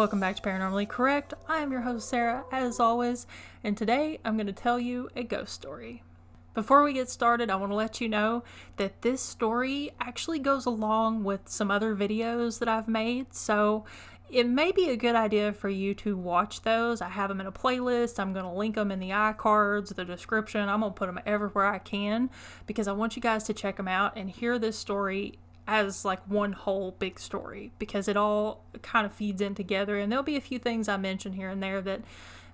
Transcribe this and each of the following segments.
Welcome back to Paranormally Correct. I am your host, Sarah, as always, and today I'm going to tell you a ghost story. Before we get started, I want to let you know that this story actually goes along with some other videos that I've made, so it may be a good idea for you to watch those. I have them in a playlist. I'm going to link them in the iCards, the description. I'm going to put them everywhere I can because I want you guys to check them out and hear this story as like one whole big story because it all kind of feeds in together, and there'll be a few things I mention here and there that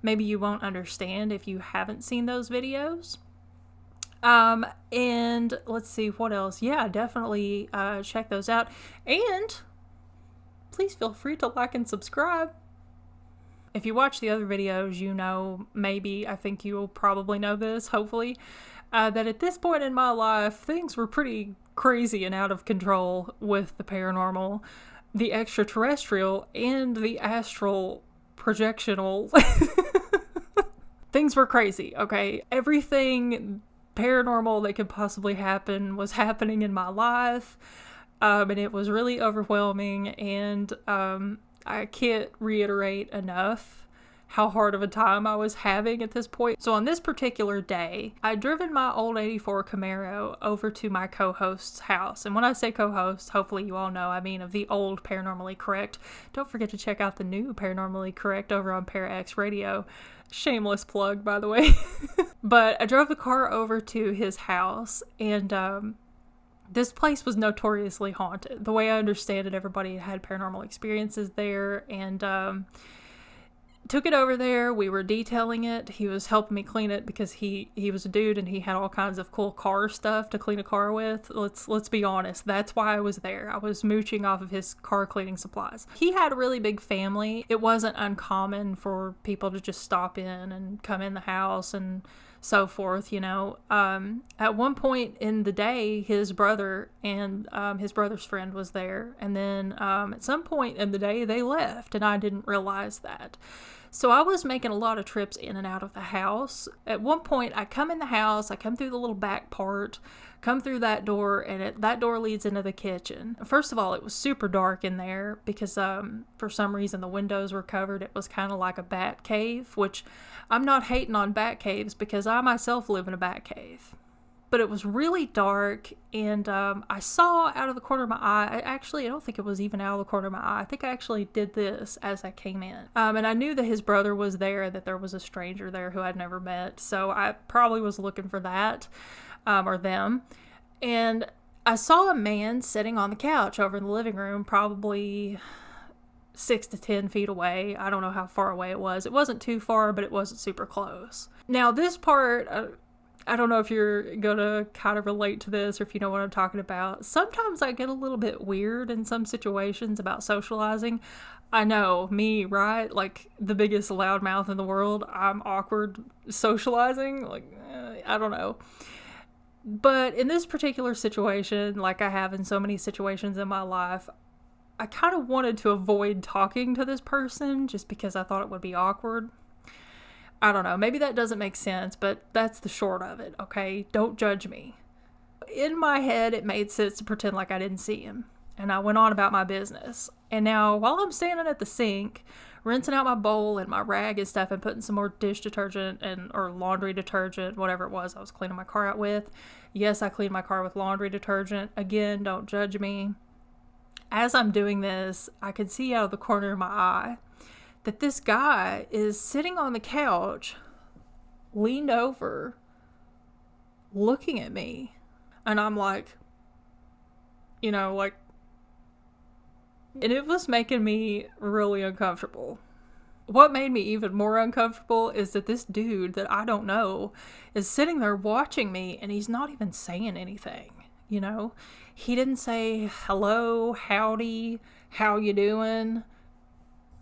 maybe you won't understand if you haven't seen those videos. And let's see what else. Yeah, definitely check those out, and please feel free to like and subscribe. If you watch the other videos, you know, maybe, I think you'll probably know this, hopefully, that at this point in my life, things were pretty crazy and out of control with the paranormal, the extraterrestrial, and the astral projectional. Things were crazy, okay? Everything paranormal that could possibly happen was happening in my life, and it was really overwhelming, and I can't reiterate enough how hard of a time I was having at this point. So on this particular day, I'd driven my old 84 Camaro over to my co-host's house. And when I say co-host, hopefully you all know, I mean of the old Paranormally Correct. Don't forget to check out the new Paranormally Correct over on ParaX Radio. Shameless plug, by the way. But I drove the car over to his house, and this place was notoriously haunted. The way I understand it, everybody had paranormal experiences there, and took it over there. We were detailing it. He was helping me clean it because he was a dude and he had all kinds of cool car stuff to clean a car with. Let's be honest. That's why I was there. I was mooching off of his car cleaning supplies. He had a really big family. It wasn't uncommon for people to just stop in and come in the house and so forth, you know. At one point in the day, his brother and his brother's friend was there, and then at some point in the day they left, and I didn't realize that. So I was making a lot of trips in and out of the house. At one point, I come in the house, I come through the little back part, come through that door, and that door leads into the kitchen. First of all, it was super dark in there because for some reason the windows were covered. It was kind of like a bat cave, which I'm not hating on bat caves because I myself live in a bat cave. But it was really dark, and I saw out of the corner of my eye, I don't think it was even out of the corner of my eye. I think I actually did this as I came in. And I knew that his brother was there, that there was a stranger there who I'd never met. So I probably was looking for that, or them. And I saw a man sitting on the couch over in the living room, probably 6 to 10 feet away. I don't know how far away it was. It wasn't too far, but it wasn't super close. Now, this part, I don't know if you're going to kind of relate to this or if you know what I'm talking about. Sometimes I get a little bit weird in some situations about socializing. I know, me, right? Like the biggest loudmouth in the world. I'm awkward socializing. I don't know. But in this particular situation, like I have in so many situations in my life, I kind of wanted to avoid talking to this person just because I thought it would be awkward. I don't know, maybe that doesn't make sense, but that's the short of it, okay? Don't judge me. In my head, it made sense to pretend like I didn't see him, and I went on about my business. And now, while I'm standing at the sink, rinsing out my bowl and my rag and stuff and putting some more dish detergent or laundry detergent, whatever it was I was cleaning my car out with. Yes, I cleaned my car with laundry detergent. Again, don't judge me. As I'm doing this, I could see out of the corner of my eye that this guy is sitting on the couch, leaned over, looking at me. And I'm like, and it was making me really uncomfortable. What made me even more uncomfortable is that this dude that I don't know is sitting there watching me, and he's not even saying anything, you know? He didn't say hello, howdy, how you doing,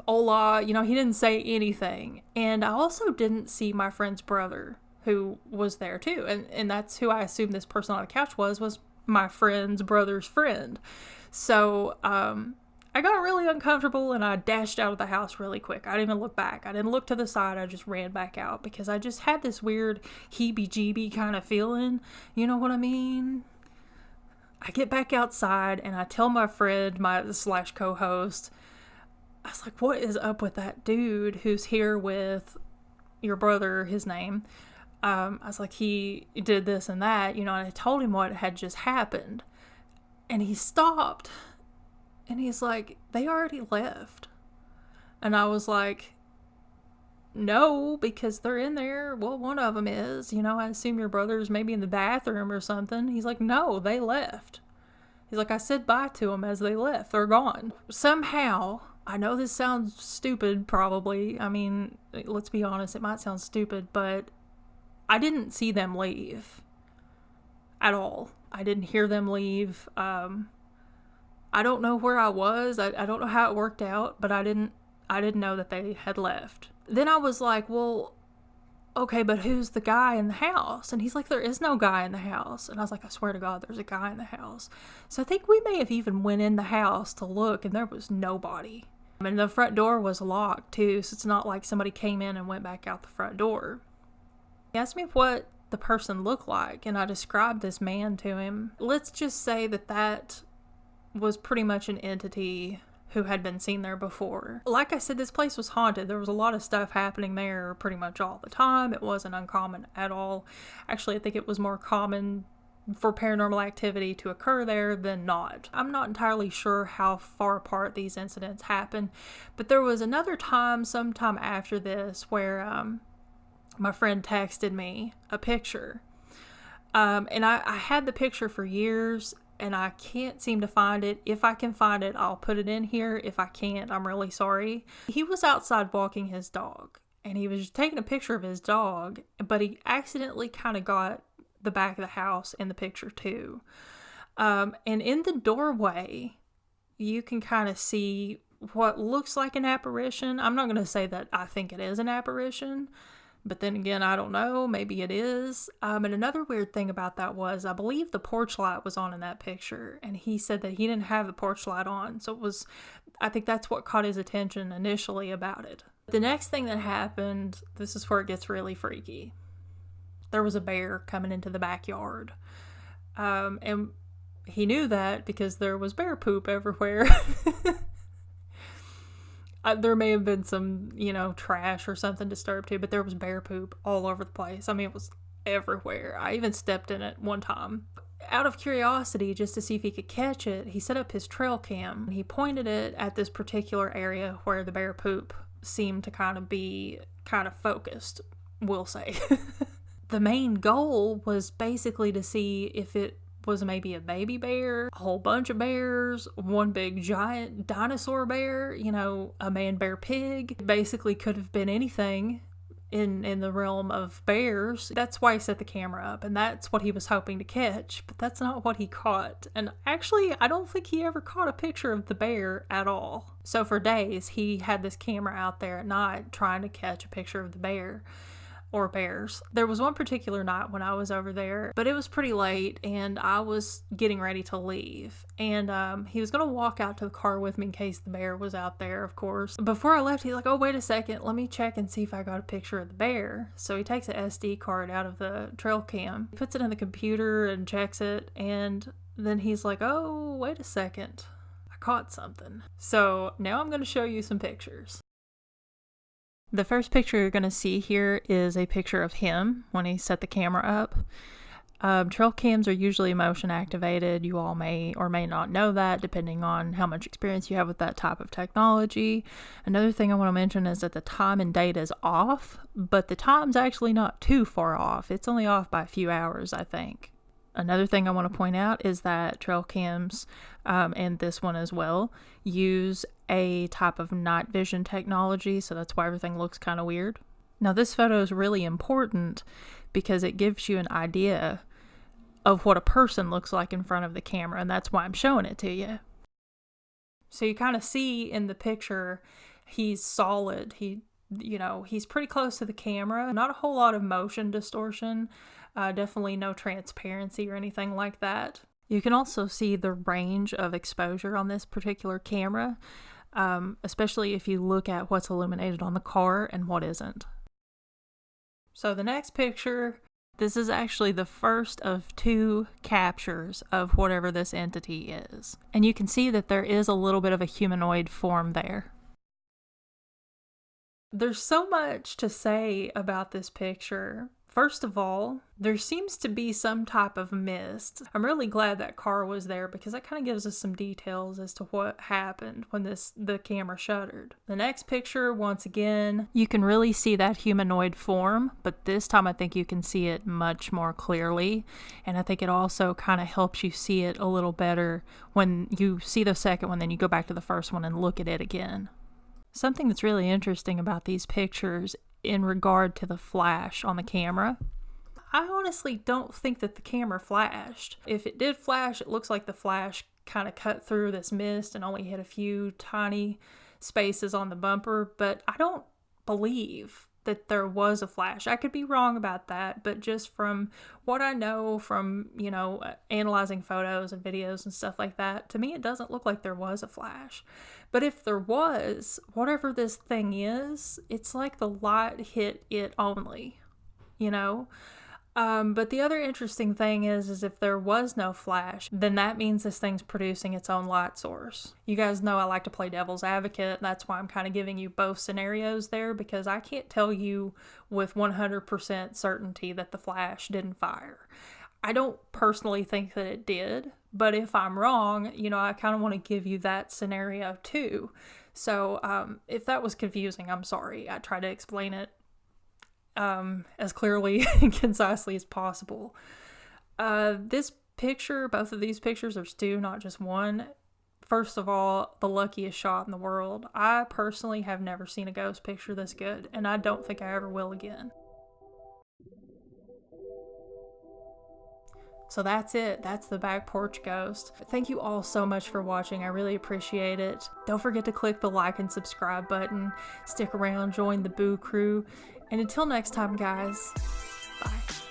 hola, he didn't say anything. And I also didn't see my friend's brother, who was there too. And that's who I assumed this person on the couch was my friend's brother's friend. So, I got really uncomfortable and I dashed out of the house really quick. I didn't even look back. I didn't look to the side. I just ran back out because I just had this weird heebie-jeebie kind of feeling. You know what I mean? I get back outside and I tell my friend, my / co-host, I was like, what is up with that dude who's here with your brother, his name? I was like, he did this and that, and I told him what had just happened. And he stopped. And he's like, they already left. And I was like, no, because they're in there. Well, one of them is, I assume your brother's maybe in the bathroom or something. He's like, no, they left. He's like, I said bye to them as they left. They're gone. Somehow, I know this sounds stupid, probably. I mean, let's be honest, it might sound stupid, but I didn't see them leave at all. I didn't hear them leave. I don't know where I was. I don't know how it worked out, but I didn't know that they had left. Then I was like, well, okay, but who's the guy in the house? And he's like, there is no guy in the house. And I was like, I swear to God, there's a guy in the house. So I think we may have even went in the house to look, and there was nobody. And the front door was locked too, so it's not like somebody came in and went back out the front door. He asked me what the person looked like, and I described this man to him. Let's just say that was pretty much an entity who had been seen there before. Like I said, this place was haunted. There was a lot of stuff happening there pretty much all the time. It wasn't uncommon at all. Actually, I think it was more common for paranormal activity to occur there than not. I'm not entirely sure how far apart these incidents happened, but there was another time, sometime after this, where my friend texted me a picture. And I had the picture for years, and I can't seem to find it. If I can find it, I'll put it in here. If I can't, I'm really sorry. He was outside walking his dog, and he was taking a picture of his dog, but he accidentally kind of got the back of the house in the picture too. And in the doorway, you can kind of see what looks like an apparition. I'm not going to say that I think it is an apparition, but then again, I don't know. Maybe it is. And another weird thing about that was, I believe the porch light was on in that picture, and he said that he didn't have the porch light on. So I think that's what caught his attention initially about it. The next thing that happened, this is where it gets really freaky. There was a bear coming into the backyard. And he knew that because there was bear poop everywhere. There may have been some, trash or something disturbed too, but there was bear poop all over the place. I mean, it was everywhere. I even stepped in it one time. Out of curiosity, just to see if he could catch it, he set up his trail cam. He pointed it at this particular area where the bear poop seemed to kind of focused, we'll say. The main goal was basically to see if it was maybe a baby bear, a whole bunch of bears, one big giant dinosaur bear, a man bear pig. It basically could have been anything in the realm of bears. That's why he set the camera up, and that's what he was hoping to catch, but that's not what he caught. And actually, I don't think he ever caught a picture of the bear at all. So for days, he had this camera out there at night trying to catch a picture of the bear. Or bears. There was one particular night when I was over there, but it was pretty late and I was getting ready to leave. And he was going to walk out to the car with me in case the bear was out there, of course. Before I left, he's like, oh, wait a second, let me check and see if I got a picture of the bear. So he takes an SD card out of the trail cam, puts it in the computer and checks it, and then he's like, oh, wait a second, I caught something. So now I'm going to show you some pictures. The first picture you're going to see here is a picture of him when he set the camera up. Trail cams are usually motion activated. You all may or may not know that, depending on how much experience you have with that type of technology. Another thing I want to mention is that the time and date is off, but the time's actually not too far off. It's only off by a few hours, I think. Another thing I want to point out is that trail cams, and this one as well, use a type of night vision technology, so that's why everything looks kind of weird. Now this photo is really important because it gives you an idea of what a person looks like in front of the camera, and that's why I'm showing it to you. So you kind of see in the picture, he's solid. He's pretty close to the camera. Not a whole lot of motion distortion. Definitely no transparency or anything like that. You can also see the range of exposure on this particular camera, especially if you look at what's illuminated on the car and what isn't. So the next picture, this is actually the first of 2 captures of whatever this entity is. And you can see that there is a little bit of a humanoid form there. There's so much to say about this picture. First of all, there seems to be some type of mist. I'm really glad that car was there because that kind of gives us some details as to what happened when the camera shuttered. The next picture, once again, you can really see that humanoid form, but this time I think you can see it much more clearly. And I think it also kind of helps you see it a little better when you see the second one, then you go back to the first one and look at it again. Something that's really interesting about these pictures in regard to the flash on the camera, I honestly don't think that the camera flashed. If it did flash, it looks like the flash kind of cut through this mist and only hit a few tiny spaces on the bumper, but I don't believe that there was a flash. I could be wrong about that, but just from what I know from, analyzing photos and videos and stuff like that, to me it doesn't look like there was a flash. But if there was, whatever this thing is, it's like the light hit it only, But the other interesting thing is if there was no flash, then that means this thing's producing its own light source. You guys know I like to play devil's advocate, and that's why I'm kind of giving you both scenarios there, because I can't tell you with 100% certainty that the flash didn't fire. I don't personally think that it did, but if I'm wrong, I kind of want to give you that scenario too. So if that was confusing, I'm sorry. I tried to explain it as clearly and concisely as possible. This picture, both of these pictures, there's two, not just one. First of all, the luckiest shot in the world. I personally have never seen a ghost picture this good, and I don't think I ever will again. So that's it. That's the back porch ghost. Thank you all so much for watching. I really appreciate it. Don't forget to click the like and subscribe button. Stick around, join the Boo Crew. And until next time, guys, bye.